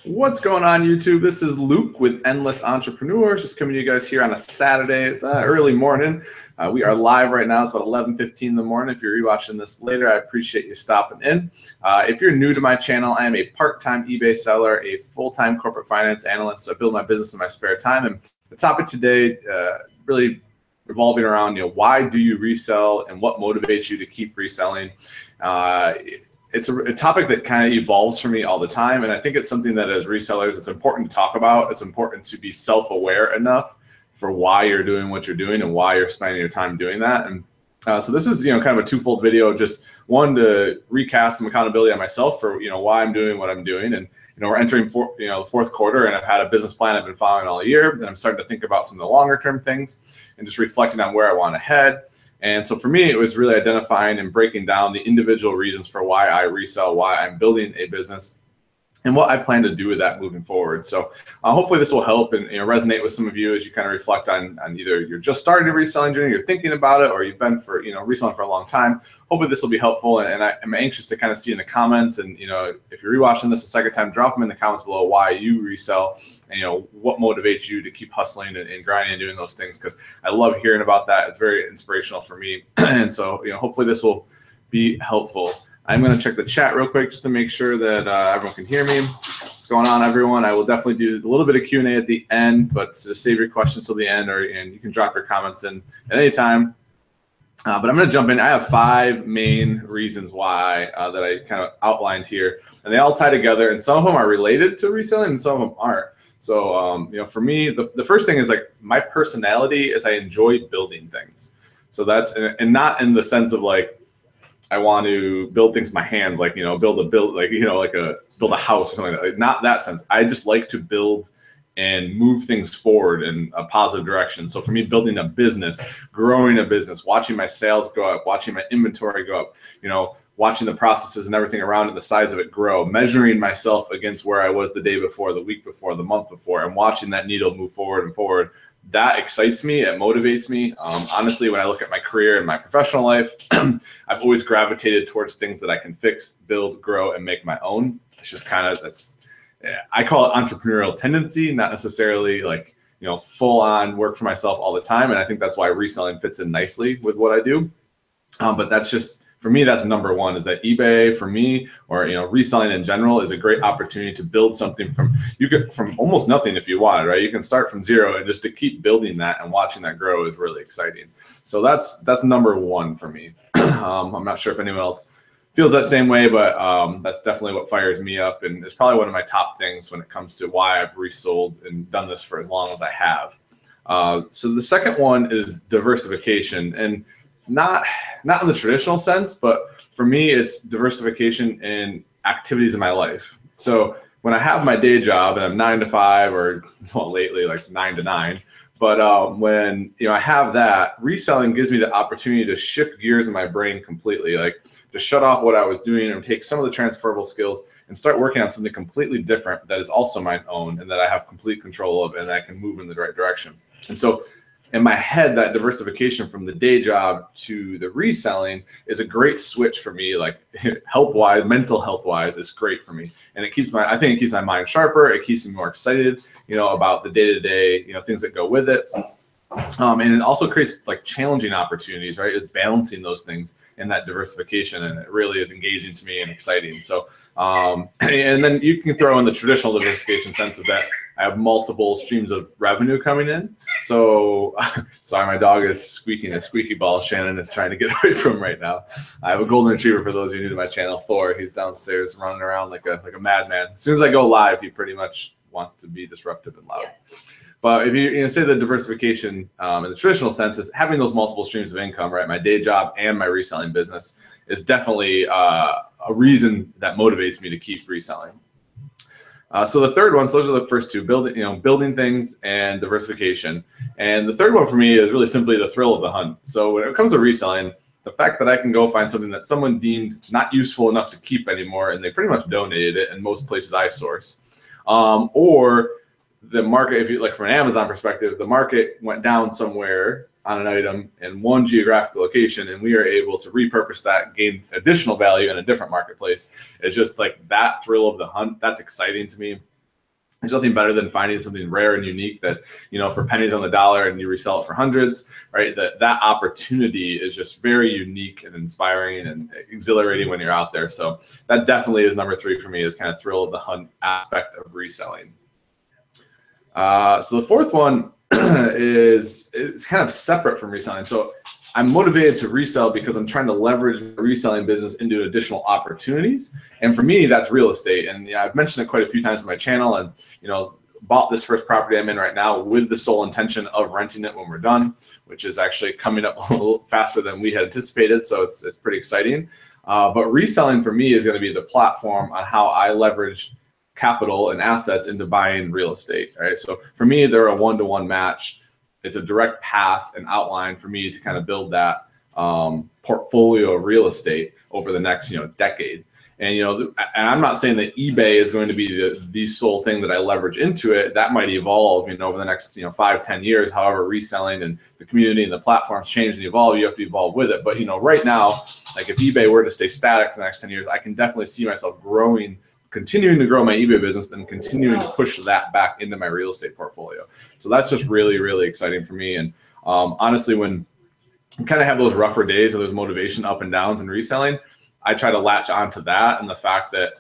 What's going on, YouTube? This is Luke with Endless Entrepreneurs, just coming to you guys here on a Saturday. It's early morning. We are live right now. It's about 11:15 in the morning. If you're rewatching this later, I appreciate you stopping in. If you're new to my channel, I am a part-time eBay seller, a full-time corporate finance analyst. So I build my business in my spare time. And the topic today really revolving around, why do you resell and what motivates you to keep reselling? It's a topic that kind of evolves for me all the time. And I think it's something that as resellers, it's important to talk about. It's important to be self-aware enough for why you're doing what you're doing and why you're spending your time doing that. And so this is, kind of a twofold video. Just one, to recast some accountability on myself for, why I'm doing what I'm doing. And, we're entering the fourth quarter, and I've had a business plan I've been following all year. And I'm starting to think about some of the longer term things and just reflecting on where I want to head. And so for me, it was really identifying and breaking down the individual reasons for why I resell, why I'm building a business, and what I plan to do with that moving forward. So hopefully this will help and resonate with some of you as you kind of reflect on either you're just starting a reselling journey, you're thinking about it, or you've been for reselling for a long time. Hopefully this will be helpful, and I'm anxious to kind of see in the comments. And if you're rewatching this a second time, drop them in the comments below why you resell and what motivates you to keep hustling and grinding and doing those things, because I love hearing about that. It's very inspirational for me. And so hopefully this will be helpful. I'm going to check the chat real quick just to make sure that everyone can hear me. What's going on, everyone? I will definitely do a little bit of Q&A at the end, but just save your questions till the end, and you can drop your comments in at any time. But I'm going to jump in. I have 5 main reasons why that I kind of outlined here, and they all tie together, and some of them are related to reselling and some of them aren't. So, for me, the first thing is like my personality is I enjoy building things. So that's, and not in the sense of like, I want to build things with my hands, like, build a house or something like that. Not that sense. I just like to build and move things forward in a positive direction. So for me, building a business, growing a business, watching my sales go up, watching my inventory go up, watching the processes and everything around it, the size of it grow, measuring myself against where I was the day before, the week before, the month before, and watching that needle move forward and forward. That excites me. It motivates me. Honestly, when I look at my career and my professional life, I've always gravitated towards things that I can fix, build, grow, and make my own. It's just kind of, I call it entrepreneurial tendency, not necessarily like, full on work for myself all the time. And I think that's why reselling fits in nicely with what I do. But that's just, for me, that's number one, is that eBay for me, or reselling in general, is a great opportunity to build something from almost nothing if you want, right? You can start from zero, and just to keep building that and watching that grow is really exciting. So that's number one for me. I'm not sure if anyone else feels that same way, but that's definitely what fires me up, and it's probably one of my top things when it comes to why I've resold and done this for as long as I have. So the second one is diversification, and not in the traditional sense, but for me, it's diversification in activities in my life. So when I have my day job and I'm 9 to 5, or lately like 9 to 9, but when I have that, reselling gives me the opportunity to shift gears in my brain completely, like to shut off what I was doing and take some of the transferable skills and start working on something completely different that is also my own and that I have complete control of, and that I can move in the right direction. And so in my head, that diversification from the day job to the reselling is a great switch for me, like health-wise, mental health-wise, it's great for me. And I think it keeps my mind sharper. It keeps me more excited, about the day-to-day, things that go with it. And it also creates like challenging opportunities, right? It's balancing those things in that diversification, and it really is engaging to me and exciting. So, and then you can throw in the traditional diversification sense of that I have multiple streams of revenue coming in. So, sorry, my dog is squeaking a squeaky ball. Shannon is trying to get away from right now. I have a golden retriever, for those of you new to my channel, Thor. He's downstairs running around like a madman. As soon as I go live, he pretty much wants to be disruptive and loud. Yeah. But if you say the diversification in the traditional sense is having those multiple streams of income, right? My day job and my reselling business is definitely a reason that motivates me to keep reselling. So the third one, so those are the first two, building things and diversification. And the third one for me is really simply the thrill of the hunt. So when it comes to reselling, the fact that I can go find something that someone deemed not useful enough to keep anymore, and they pretty much donated it in most places I source, or the market, if you like from an Amazon perspective, the market went down somewhere on an item in one geographic location, and we are able to repurpose that, gain additional value in a different marketplace. It's just like that thrill of the hunt. That's exciting to me. There's nothing better than finding something rare and unique that, you know, for pennies on the dollar and you resell it for hundreds, right? That opportunity is just very unique and inspiring and exhilarating when you're out there. So that definitely is number 3 for me, is kind of thrill of the hunt aspect of reselling. So the fourth one is kind of separate from reselling. So I'm motivated to resell because I'm trying to leverage the reselling business into additional opportunities. And for me, that's real estate. And yeah, I've mentioned it quite a few times on my channel, and, you know, bought this first property I'm in right now with the sole intention of renting it when we're done, which is actually coming up a little faster than we had anticipated. So it's pretty exciting. But reselling for me is going to be the platform on how I leverage capital and assets into buying real estate. Right. So for me, they're a one-to-one match. It's a direct path and outline for me to kind of build that portfolio of real estate over the next, you know, decade. And, you know, and I'm not saying that eBay is going to be the sole thing that I leverage into it. That might evolve, you know, over the next, you know, 5-10 years. However, reselling and the community and the platforms change and evolve, you have to evolve with it. But, you know, right now, like if eBay were to stay static for the next 10 years, I can definitely see myself growing, continuing to grow my eBay business and continuing to push that back into my real estate portfolio. So that's just really, really exciting for me. And honestly, when you kind of have those rougher days or those motivation up and downs in reselling, I try to latch onto that and the fact that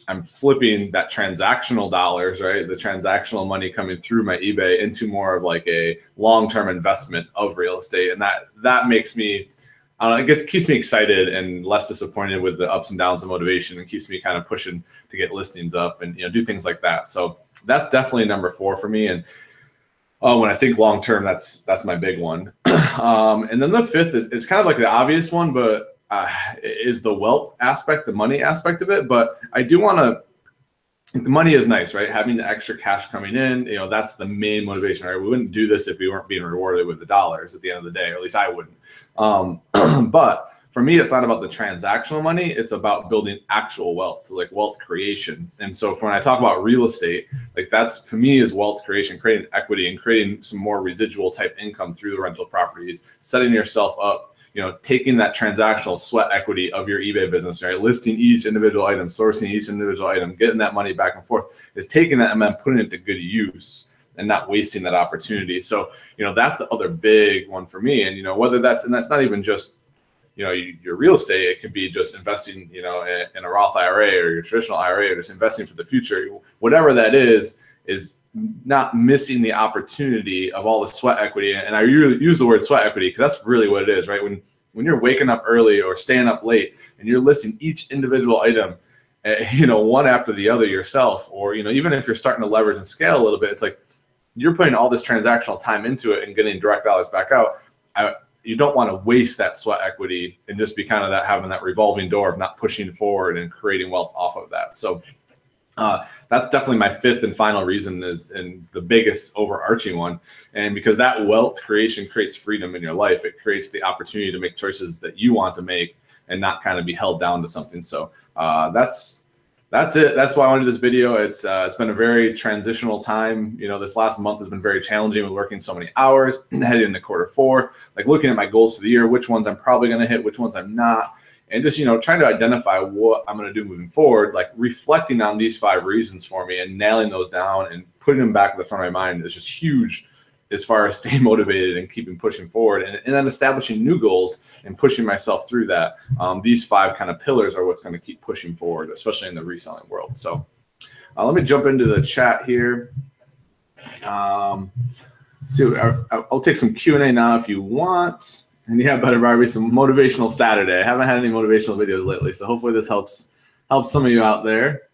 I'm flipping that transactional dollars, right? The transactional money coming through my eBay into more of like a long-term investment of real estate. And that makes me, it keeps me excited and less disappointed with the ups and downs of motivation, and keeps me kind of pushing to get listings up and, you know, do things like that. So that's definitely number 4 for me. And when I think long term, that's my big one. And then the 5th is kind of like the obvious one, but is the wealth aspect, the money aspect of it. But I do want to. The money is nice, right? Having the extra cash coming in, you know, that's the main motivation, right? We wouldn't do this if we weren't being rewarded with the dollars at the end of the day, or at least I wouldn't. But for me, it's not about the transactional money. It's about building actual wealth, like wealth creation. And so when I talk about real estate, like that's, for me, is wealth creation, creating equity and creating some more residual type income through the rental properties, setting yourself up, you know, taking that transactional sweat equity of your eBay business, right? Listing each individual item, sourcing each individual item, getting that money back and forth, is taking that and then putting it to good use and not wasting that opportunity. So, you know, that's the other big one for me. And, you know, whether that's, and that's not even just, you know, your real estate, it could be just investing, you know, in a Roth IRA or your traditional IRA, or just investing for the future. Whatever that is not missing the opportunity of all the sweat equity. And I use the word sweat equity because that's really what it is, right? When you're waking up early or staying up late and you're listing each individual item, you know, one after the other yourself, or, you know, even if you're starting to leverage and scale a little bit, it's like you're putting all this transactional time into it and getting direct dollars back out. You don't want to waste that sweat equity and just be kind of having that revolving door of not pushing forward and creating wealth off of that. So that's definitely my 5th and final reason, is, and the biggest overarching one. And because that wealth creation creates freedom in your life, it creates the opportunity to make choices that you want to make and not kind of be held down to something. So that's it. That's why I wanted this video. It's been a very transitional time. You know, this last month has been very challenging with working so many hours, heading into Q4, like looking at my goals for the year, which ones I'm probably going to hit, which ones I'm not. And just, you know, trying to identify what I'm going to do moving forward, like reflecting on these 5 reasons for me and nailing those down and putting them back in the front of my mind is just huge as far as staying motivated and keeping pushing forward, and then establishing new goals and pushing myself through that. These 5 kind of pillars are what's going to keep pushing forward, especially in the reselling world. So let me jump into the chat here. I'll take some Q&A now if you want. And yeah, better Barbie, some motivational Saturday. I haven't had any motivational videos lately, so hopefully this helps some of you out there.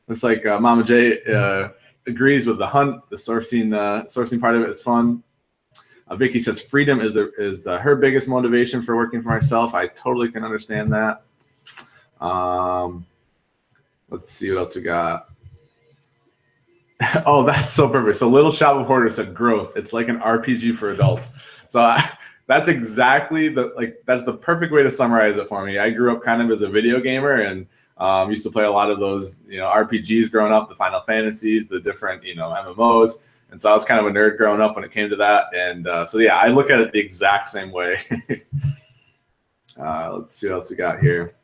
Looks like Mama J agrees with the hunt. The sourcing part of it is fun. Vicky says freedom is her biggest motivation for working for myself. I totally can understand that. Let's see what else we got. Oh, that's so perfect. So Little Shop of Hoarders said growth. It's like an RPG for adults. So that's exactly that's the perfect way to summarize it for me. I grew up kind of as a video gamer and used to play a lot of those, you know, RPGs growing up, the Final Fantasies, the different, you know, MMOs. And so I was kind of a nerd growing up when it came to that. And so, yeah, I look at it the exact same way. Let's see what else we got here.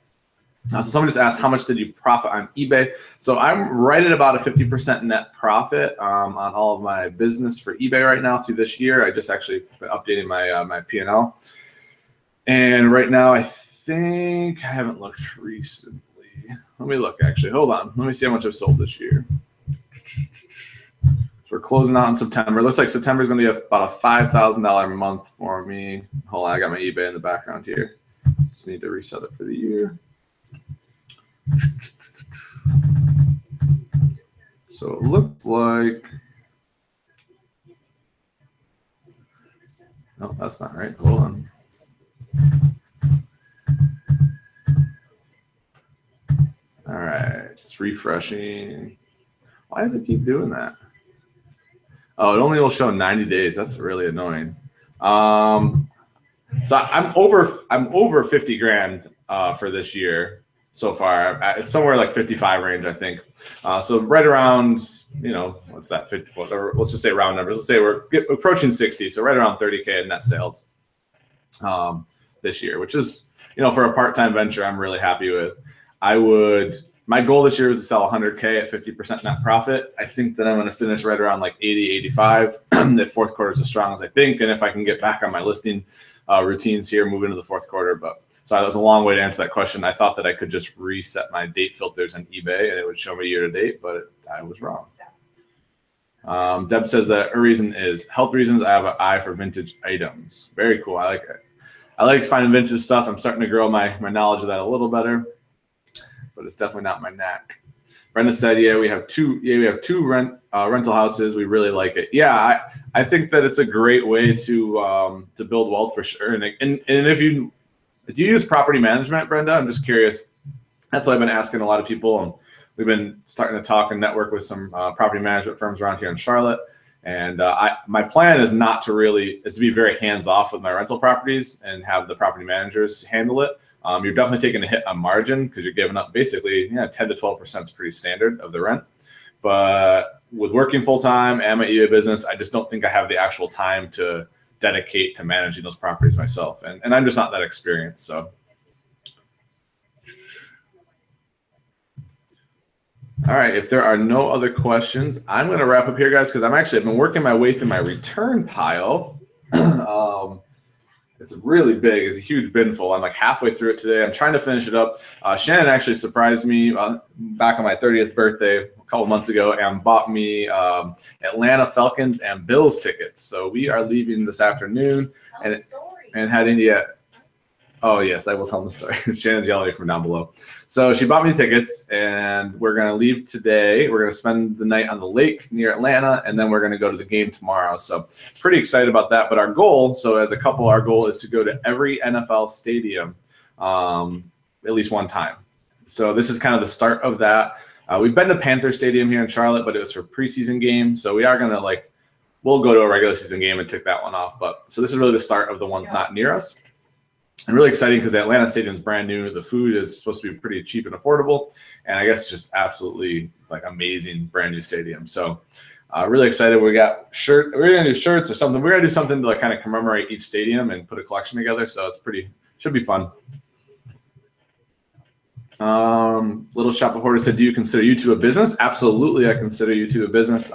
So somebody just asked, how much did you profit on eBay? So I'm right at about a 50% net profit on all of my business for eBay right now through this year. I just actually been updating my my P&L. And right now, I think, I haven't looked recently. Let me look, actually. Hold on. Let me see how much I've sold this year. So we're closing out in September. It looks like September is going to be about a $5,000 month for me. Hold on, I got my eBay in the background here. Just need to reset it for the year. So it looked like, no, that's not right. Hold on. All right, it's refreshing. Why does it keep doing that? Oh, it only will show 90 days. That's really annoying. So I'm over 50 grand for this year so far. It's somewhere like 55 range, I think. So right around, you know, what's that? 50, whatever, let's just say round numbers. Let's say we're approaching 60. So right around 30K in net sales this year, which is, you know, for a part-time venture, I'm really happy with. My goal this year is to sell 100K at 50% net profit. I think that I'm going to finish right around like 80, 85. The fourth quarter is as strong as I think. And if I can get back on my listing routines here, move into the fourth quarter. But so that was a long way to answer that question. I thought that I could just reset my date filters on eBay and it would show me year to date, but I was wrong. Deb says that her reason is health reasons. I have an eye for vintage items. Very cool. I like it. I like finding vintage stuff. I'm starting to grow my knowledge of that a little better, but it's definitely not my knack. Brenda said, "Yeah, we have two rental houses. We really like it." Yeah, I think that it's a great way to build wealth for sure. And if you do you use property management, Brenda? I'm just curious. That's what I've been asking a lot of people, and we've been starting to talk and network with some property management firms around here in Charlotte. And my plan is to be very hands off with my rental properties and have the property managers handle it. You're definitely taking a hit on margin because you're giving up basically 10 to 12% is pretty standard of the rent. But with working full time and my eBay business, I just don't think I have the actual time to dedicate to managing those properties myself. And I'm just not that experienced. So. All right, if there are no other questions, I'm going to wrap up here, guys, because I've been working my way through my return pile. It's really big. It's a huge bin full. I'm like halfway through it today. I'm trying to finish it up. Shannon actually surprised me back on my 30th birthday a couple months ago and bought me Atlanta Falcons and Bills tickets. So we are leaving this afternoon and heading to. Oh, yes, I will tell the story. Shannon's yelling at me from down below. So she bought me tickets, and we're going to leave today. We're going to spend the night on the lake near Atlanta, and then we're going to go to the game tomorrow. So pretty excited about that. But our goal, so as a couple, our goal is to go to every NFL stadium at least one time. So this is kind of the start of that. We've been to Panther Stadium here in Charlotte, but it was for preseason game. So we are going to, we'll go to a regular season game and tick that one off. But so this is really the start of the ones not near us. And really exciting because the Atlanta Stadium is brand new. The food is supposed to be pretty cheap and affordable. And I guess just absolutely amazing brand new stadium. So really excited. We got shirts. We're going to do shirts or something. We're going to do something to kind of commemorate each stadium and put a collection together. So it's should be fun. Little Shop of Hoarders said, do you consider YouTube a business? Absolutely. I consider YouTube a business.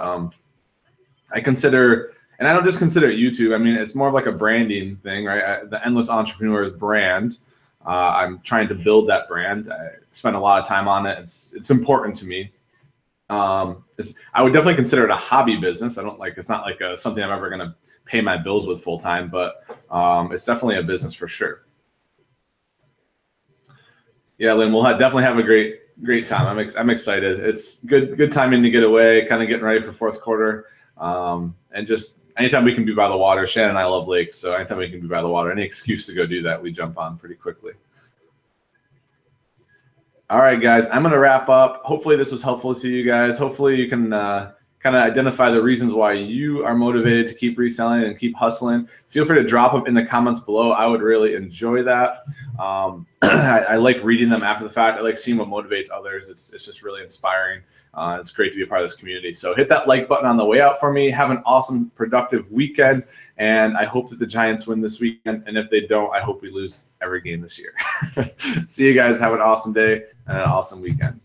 And I don't just consider it YouTube. I mean, it's more of like a branding thing, right? The Endless Entrepreneurs brand. I'm trying to build that brand. I spend a lot of time on it. It's important to me. I would definitely consider it a hobby business. It's not like something I'm ever going to pay my bills with full time, but it's definitely a business for sure. Yeah, Lynn, we'll definitely have a great time. I'm excited. It's good timing to get away, kind of getting ready for fourth quarter. And just anytime we can be by the water, Shannon and I love lakes, so anytime we can be by the water, any excuse to go do that, we jump on pretty quickly. All right, guys, I'm going to wrap up. Hopefully this was helpful to you guys. Hopefully you can kind of identify the reasons why you are motivated to keep reselling and keep hustling. Feel free to drop them in the comments below. I would really enjoy that. I like reading them after the fact. I like seeing what motivates others. It's just really inspiring. It's great to be a part of this community. So hit that like button on the way out for me. Have an awesome, productive weekend. And I hope that the Giants win this weekend. And if they don't, I hope we lose every game this year. See you guys. Have an awesome day and an awesome weekend.